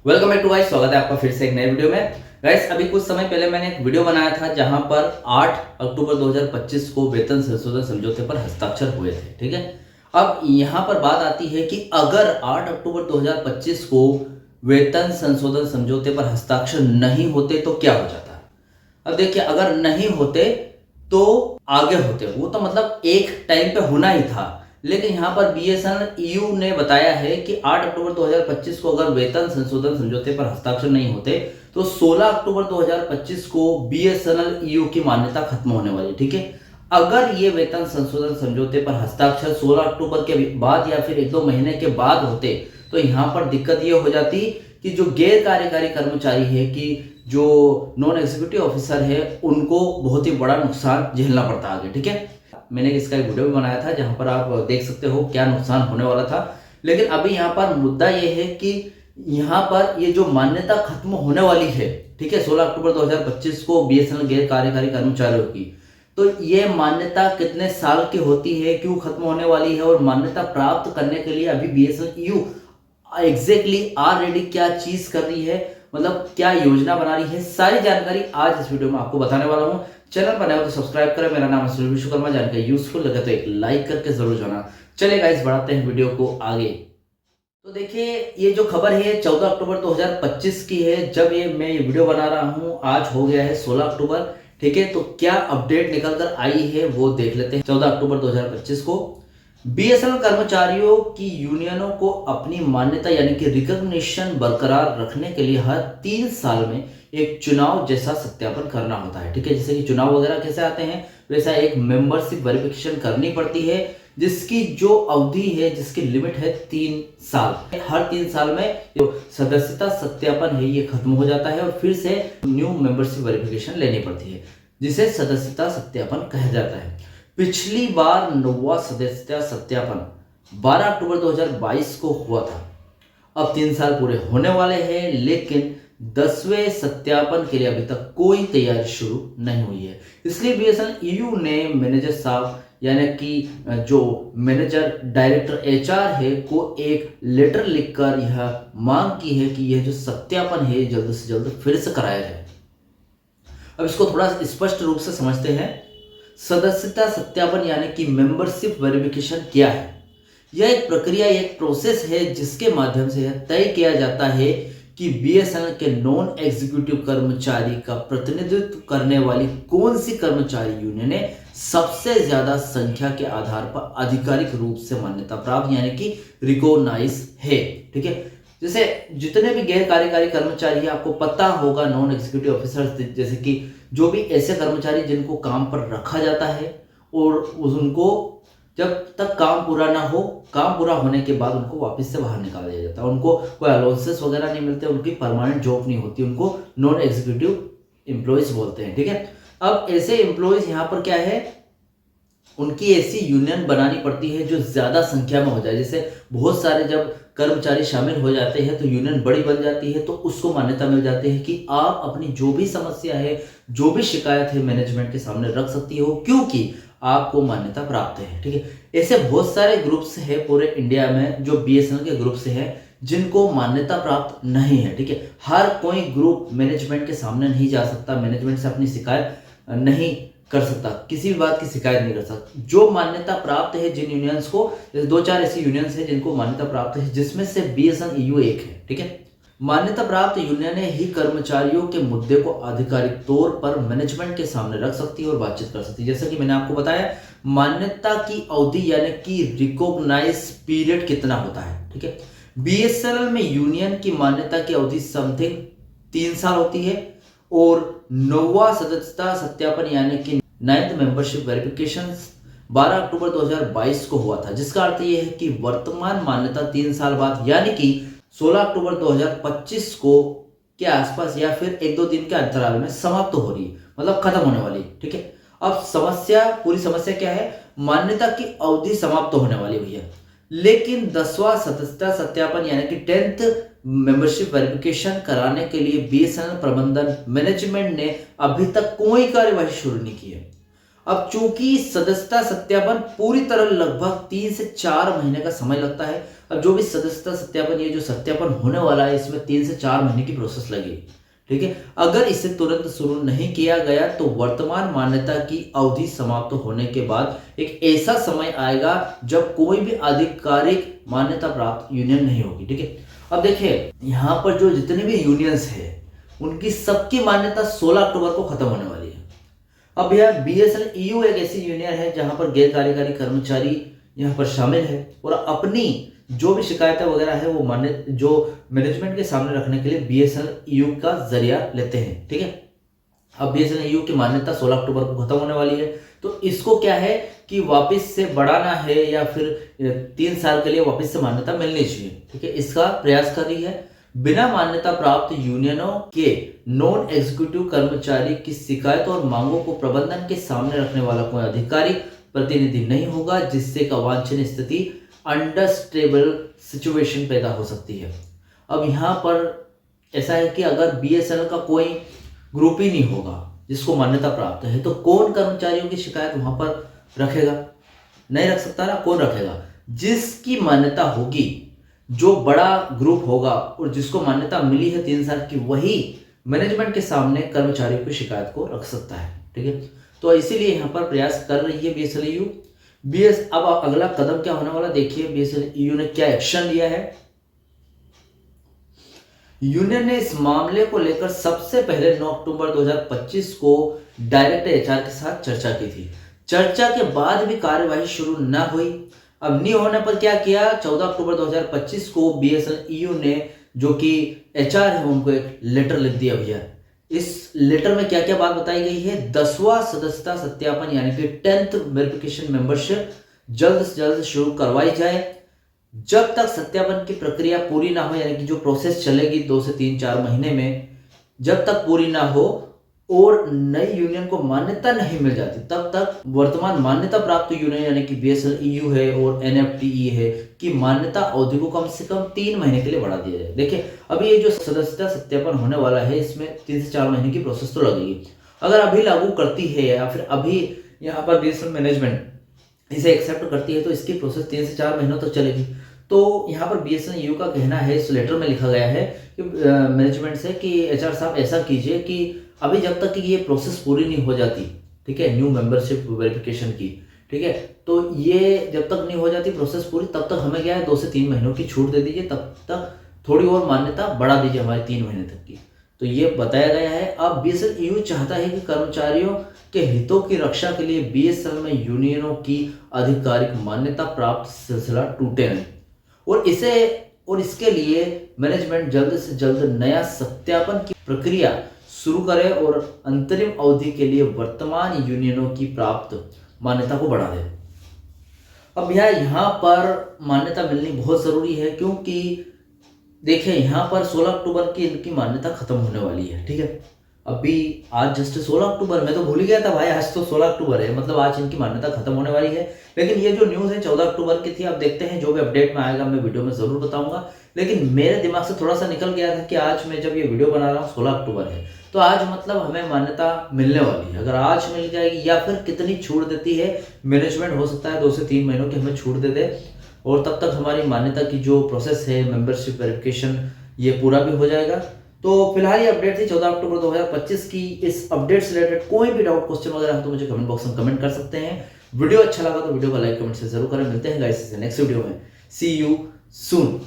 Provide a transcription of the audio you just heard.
Welcome back to guys. स्वागत है आपका फिर से एक नए वीडियो में। गाइस अभी कुछ समय पहले मैंने एक वीडियो बनाया था जहां पर 8 अक्टूबर 2025 को वेतन संशोधन समझौते पर हस्ताक्षर हुए थे। ठीक है, अब यहां पर बात आती है कि अगर 8 अक्टूबर 2025 को वेतन संशोधन समझौते पर हस्ताक्षर नहीं होते तो क्या हो जाता। अब देखिए, अगर नहीं होते तो आगे होते, वो तो मतलब एक टाइम पे होना ही था। लेकिन यहाँ पर बीएसएनएल ईयू ने बताया है कि 8 अक्टूबर 2025 को अगर वेतन संशोधन समझौते पर हस्ताक्षर नहीं होते तो 16 अक्टूबर 2025 को बीएसएनएल ईयू की मान्यता खत्म होने वाली। ठीक है, अगर ये वेतन संशोधन समझौते पर हस्ताक्षर 16 अक्टूबर के बाद या फिर 1-2 महीने के बाद होते तो यहाँ पर दिक्कत ये हो जाती कि जो गैर कार्यकारी कर्मचारी है, कि जो नॉन एग्जीक्यूटिव ऑफिसर है, उनको बहुत ही बड़ा नुकसान झेलना पड़ता आगे। ठीक है, मैंने इसका एक वीडियो भी बनाया था जहां पर आप देख सकते हो क्या नुकसान होने वाला था। लेकिन अभी यहाँ पर मुद्दा ये है कि यहाँ पर ये जो मान्यता खत्म होने वाली है, ठीक है, 16 अक्टूबर 2025 को बीएसएनएल गैर कार्यकारी कर्मचारियों की, तो ये मान्यता कितने साल की होती है, क्यों खत्म होने वाली है, और मान्यता प्राप्त करने के लिए अभी बीएसएनएल ईयू एग्जैक्टली ऑलरेडी क्या चीज कर रही है, मतलब क्या योजना बना रही है, सारी जानकारी आज इस वीडियो में आपको बताने वाला हूं। चैनल पर नए हो तो सब्सक्राइब करें। मेरा नाम है सुनील विश्वकर्मा। जानकारी यूजफुल लगे तो एक लाइक करके जरूर जाना। चलिए गाइस, बढ़ाते हैं वीडियो को आगे। तो देखिए, ये जो खबर है 14 अक्टूबर 2025 की है। जब मैं ये वीडियो बना रहा हूं, आज हो गया है 16 अक्टूबर। ठीक है, तो क्या अपडेट निकल कर आई है वो देख लेते हैं। 14 अक्टूबर 2025 को बीएसएनएल कर्मचारियों की यूनियनों को अपनी मान्यता यानी कि रिकॉग्निशन बरकरार रखने के लिए हर 3 साल में एक चुनाव जैसा सत्यापन करना होता है। ठीक है, जैसे कि चुनाव वगैरह कैसे आते हैं, वैसा एक मेंबरशिप वेरिफिकेशन करनी पड़ती है, जिसकी जो अवधि है, जिसकी लिमिट है 3 साल। हर 3 साल में जो सदस्यता सत्यापन है ये खत्म हो जाता है और फिर से न्यू मेंबरशिप वेरिफिकेशन लेनी पड़ती है, जिसे सदस्यता सत्यापन कहा जाता है। पिछली बार 9वां सदस्यता सत्यापन 12 अक्टूबर 2022 को हुआ था। अब 3 साल पूरे होने वाले हैं, लेकिन 10वें सत्यापन के लिए अभी तक कोई तैयारी शुरू नहीं हुई है। इसलिए बीएसएनएल ईयू ने मैनेजर साहब यानी कि जो मैनेजर डायरेक्टर एचआर है को एक लेटर लिखकर यह मांग की है कि यह जो सत्यापन है जल्द से जल्द फिर से कराया जाए। अब इसको थोड़ा स्पष्ट रूप से समझते हैं। सदस्यता सत्यापन यानी कि मेंबरशिप वेरिफिकेशन क्या है। यह एक प्रक्रिया, एक प्रोसेस है जिसके माध्यम से यह तय किया जाता है कि बीएसएनएल के नॉन एग्जीक्यूटिव कर्मचारी का प्रतिनिधित्व करने वाली कौन सी कर्मचारी यूनियन सबसे ज्यादा संख्या के आधार पर आधिकारिक रूप से मान्यता प्राप्त यानी कि रिकॉग्नाइज है। ठीक है, जैसे जितने भी गैर कार्यकारी कर्मचारी है, आपको पता होगा नॉन एग्जीक्यूटिव ऑफिसर्स, जैसे कि जो भी ऐसे कर्मचारी जिनको काम पर रखा जाता है और उनको जब तक काम पूरा ना हो, काम पूरा होने के बाद उनको वापस से बाहर निकाल दिया जाता है। उनको कोई अलाउंसेस वगैरह नहीं मिलते, उनकी परमानेंट जॉब नहीं होती, उनको नॉन एग्जीक्यूटिव एम्प्लॉयज बोलते हैं। ठीक है, अब ऐसे एम्प्लॉयज यहाँ पर क्या है, उनकी ऐसी यूनियन बनानी पड़ती है जो ज्यादा संख्या में हो जाए। जैसे बहुत सारे जब कर्मचारी शामिल हो जाते हैं तो यूनियन बड़ी बन जाती है, तो उसको मान्यता मिल जाती है कि आप अपनी जो भी समस्या है, जो भी शिकायत है मैनेजमेंट के सामने रख सकती हो, क्योंकि आपको मान्यता प्राप्त है। ठीक है, ऐसे बहुत सारे ग्रुप्स है पूरे इंडिया में जो बीएसएनएल के ग्रुप्स हैं जिनको मान्यता प्राप्त नहीं है। ठीक है, हर कोई ग्रुप मैनेजमेंट के सामने नहीं जा सकता, मैनेजमेंट से अपनी शिकायत नहीं कर सकता, किसी भी बात की शिकायत नहीं कर सकता। जो मान्यता प्राप्त है जिन यूनियंस को, जैसे 2-4 ऐसी यूनियंस हैं जिनको मान्यता प्राप्त है, जिसमें से बीएसएनएल ईयू एक है। ठीक है, मान्यता प्राप्त यूनियनें ही कर्मचारियों के मुद्दे को आधिकारिक तौर पर मैनेजमेंट के सामने रख सकती है और बातचीत कर सकती है। जैसा कि मैंने आपको बताया, मान्यता की अवधि यानी कि रिकॉग्नाइज पीरियड कितना होता है। ठीक है, बीएसएनएल में यूनियन की मान्यता की अवधि समथिंग 3 साल होती है और 9वां सदस्यता सत्यापन यानी कि 9th मेंबरशिप वेरिफिकेशन 12 अक्टूबर 2022 को हुआ था, जिसका अर्थ यह है कि वर्तमान मान्यता 3 साल बाद यानी कि 16 अक्टूबर 2025 को के आसपास या फिर 1-2 दिन के अंतराल में समाप्त हो रही है, मतलब खत्म होने वाली। ठीक है, अब पूरी समस्या क्या है, मान्यता की अवधि समाप्त होने वाली हुई है, लेकिन 10वां सदस्यता सत्यापन यानी कि 10th मेंबरशिप वेरिफिकेशन कराने के लिए बीएसएनएल प्रबंधन मैनेजमेंट ने अभी तक कोई कार्यवाही शुरू नहीं की है। अब चूंकि सदस्यता सत्यापन पूरी तरह लगभग 3 से 4 महीने का समय लगता है। अब जो भी सदस्यता सत्यापन, ये जो सत्यापन होने वाला है, इसमें 3 से 4 महीने की प्रोसेस लगेगी, ठीक है। अगर इसे तुरंत शुरू नहीं किया गया तो वर्तमान मान्यता की अवधि समाप्त होने के बाद एक ऐसा समय आएगा जब कोई भी आधिकारिक मान्यता प्राप्त यूनियन नहीं होगी, ठीक है। अब देखिए यहाँ पर जो जितने भी यूनियंस है उनकी सबकी मान्यता 16 अक्टूबर को खत्म होने वाली है। अब यह बीएसएल ईयू एक ऐसी यूनियन है जहां पर गैर कार्यकारी कर्मचारी यहाँ पर शामिल है और अपनी जो भी शिकायतें वगैरह है वो जो मैनेजमेंट के सामने रखने के लिए बीएसएल ईयू का जरिया लेते हैं, ठीक है। अब बीएसएल ईयू की मान्यता 16 अक्टूबर को खत्म होने वाली है, तो इसको क्या है कि वापस से बढ़ाना है या फिर 3 साल के लिए वापस से मान्यता मिलनी चाहिए, ठीक है। इसका प्रयास कर रही है। बिना मान्यता प्राप्त यूनियनों के नॉन एग्जीक्यूटिव कर्मचारी की शिकायत और मांगों को प्रबंधन के सामने रखने वाला कोई अधिकारी प्रतिनिधि नहीं होगा, जिससे एक अवांछनीय स्थिति, अनस्टेबल सिचुएशन पैदा हो सकती है। अब यहाँ पर ऐसा है कि अगर बीएसएनएल का कोई ग्रुप ही नहीं होगा जिसको मान्यता प्राप्त है, तो कौन कर्मचारियों की शिकायत वहां पर रखेगा? नहीं रख सकता ना। कौन रखेगा? जिसकी मान्यता होगी, जो बड़ा ग्रुप होगा और जिसको मान्यता मिली है 3 साल की, वही मैनेजमेंट के सामने कर्मचारियों की शिकायत को रख सकता है, ठीक है। तो इसीलिए यहाँ पर प्रयास कर रही है बीएसएल ईयू। अब अगला कदम क्या होने वाला देखिए, बीएसएल ईयू ने क्या एक्शन लिया है। यूनियन ने इस मामले को लेकर सबसे पहले 9 अक्टूबर 2025 को डायरेक्टर एचआर के साथ चर्चा की थी। चर्चा के बाद भी कार्यवाही शुरू न हुई। अब नहीं होने पर क्या किया, 14 अक्टूबर 2025 को बीएसएल ईयू ने, जो कि एचआर है, उनको एक लेटर लिख दिया भैया। इस लेटर में क्या क्या बात बताई गई है? 10वां सदस्यता सत्यापन यानी कि 10th वेरिफिकेशन मेंबरशिप जल्द से जल्द शुरू करवाई जाए। जब तक सत्यापन की प्रक्रिया पूरी ना हो, यानी कि जो प्रोसेस चलेगी 2 से 3-4 महीने में, जब तक पूरी ना हो और नई यूनियन को मान्यता नहीं मिल जाती, तब तक वर्तमान मान्यता प्राप्त यूनियन यानी कि बीएसएल ईयू है और एनएफटीई है कि मान्यता अवधि को कम से कम 3 महीने के लिए बढ़ा दिया जाए। देखिए अभी ये जो सदस्यता सत्यापन होने वाला है, इसमें 3 से 4 महीने की प्रोसेस तो लगेगी। अगर अभी लागू करती है या फिर अभी यहाँ पर बीएसएल मैनेजमेंट इसे एक्सेप्ट करती है, तो इसकी प्रोसेस 3 से 4 महीनों तक चलेगी। तो यहाँ पर बीएसएल ईयू का कहना है, इस लेटर में लिखा गया है कि मैनेजमेंट से कि एचआर साहब ऐसा कीजिए कि अभी जब तक कि ये प्रोसेस पूरी नहीं हो जाती, ठीक है, न्यू मेंबरशिप वेरिफिकेशन की, ठीक है, तो ये जब तक नहीं हो जाती प्रोसेस पूरी, तब तक हमें क्या है 2 से 3 महीनों की छूट दे दीजिए, तब तक थोड़ी और मान्यता बढ़ा दीजिए हमारे 3 महीने तक की। तो ये बताया गया है। अब बीएसएल ईयू चाहता है कि कर्मचारियों के हितों की रक्षा के लिए बीएसएल में यूनियनों की आधिकारिक मान्यता प्राप्त सिलसिला टूटे नहीं, और इसके लिए मैनेजमेंट जल्द से जल्द नया सत्यापन की प्रक्रिया शुरू करे और अंतरिम अवधि के लिए वर्तमान यूनियनों की प्राप्त मान्यता को बढ़ा दे। अब यहाँ पर मान्यता मिलनी बहुत जरूरी है, क्योंकि देखिए यहाँ पर 16 अक्टूबर की इनकी मान्यता खत्म होने वाली है, ठीक है। अभी आज जस्ट 16 अक्टूबर, मैं तो भूल ही गया था भाई, आज तो 16 अक्टूबर है, मतलब आज इनकी मान्यता खत्म होने वाली है। लेकिन ये जो न्यूज़ है 14 अक्टूबर की थी। अब देखते हैं, जो भी अपडेट में आएगा मैं वीडियो में जरूर बताऊंगा। लेकिन मेरे दिमाग से थोड़ा सा निकल गया था कि आज मैं जब ये वीडियो बना रहा हूँ 16 अक्टूबर है, तो आज मतलब हमें मान्यता मिलने वाली है। अगर आज मिल जाएगी या फिर कितनी छूट देती है मैनेजमेंट, हो सकता है 2 से 3 महीनों की हमें छूट दे दे, और तब तक हमारी मान्यता की जो प्रोसेस है मेंबरशिप वेरिफिकेशन, ये पूरा भी हो जाएगा। तो फिलहाल ये अपडेट थी 14 अक्टूबर 2025 की। इस अपडेट से रिलेटेड कोई भी डाउट क्वेश्चन वगैरह तो मुझे कमेंट बॉक्स में कमेंट कर सकते हैं। वीडियो अच्छा लगा तो वीडियो को लाइक कमेंट से जरूर करें। मिलते हैं गाइस नेक्स्ट वीडियो में। सी यू सून।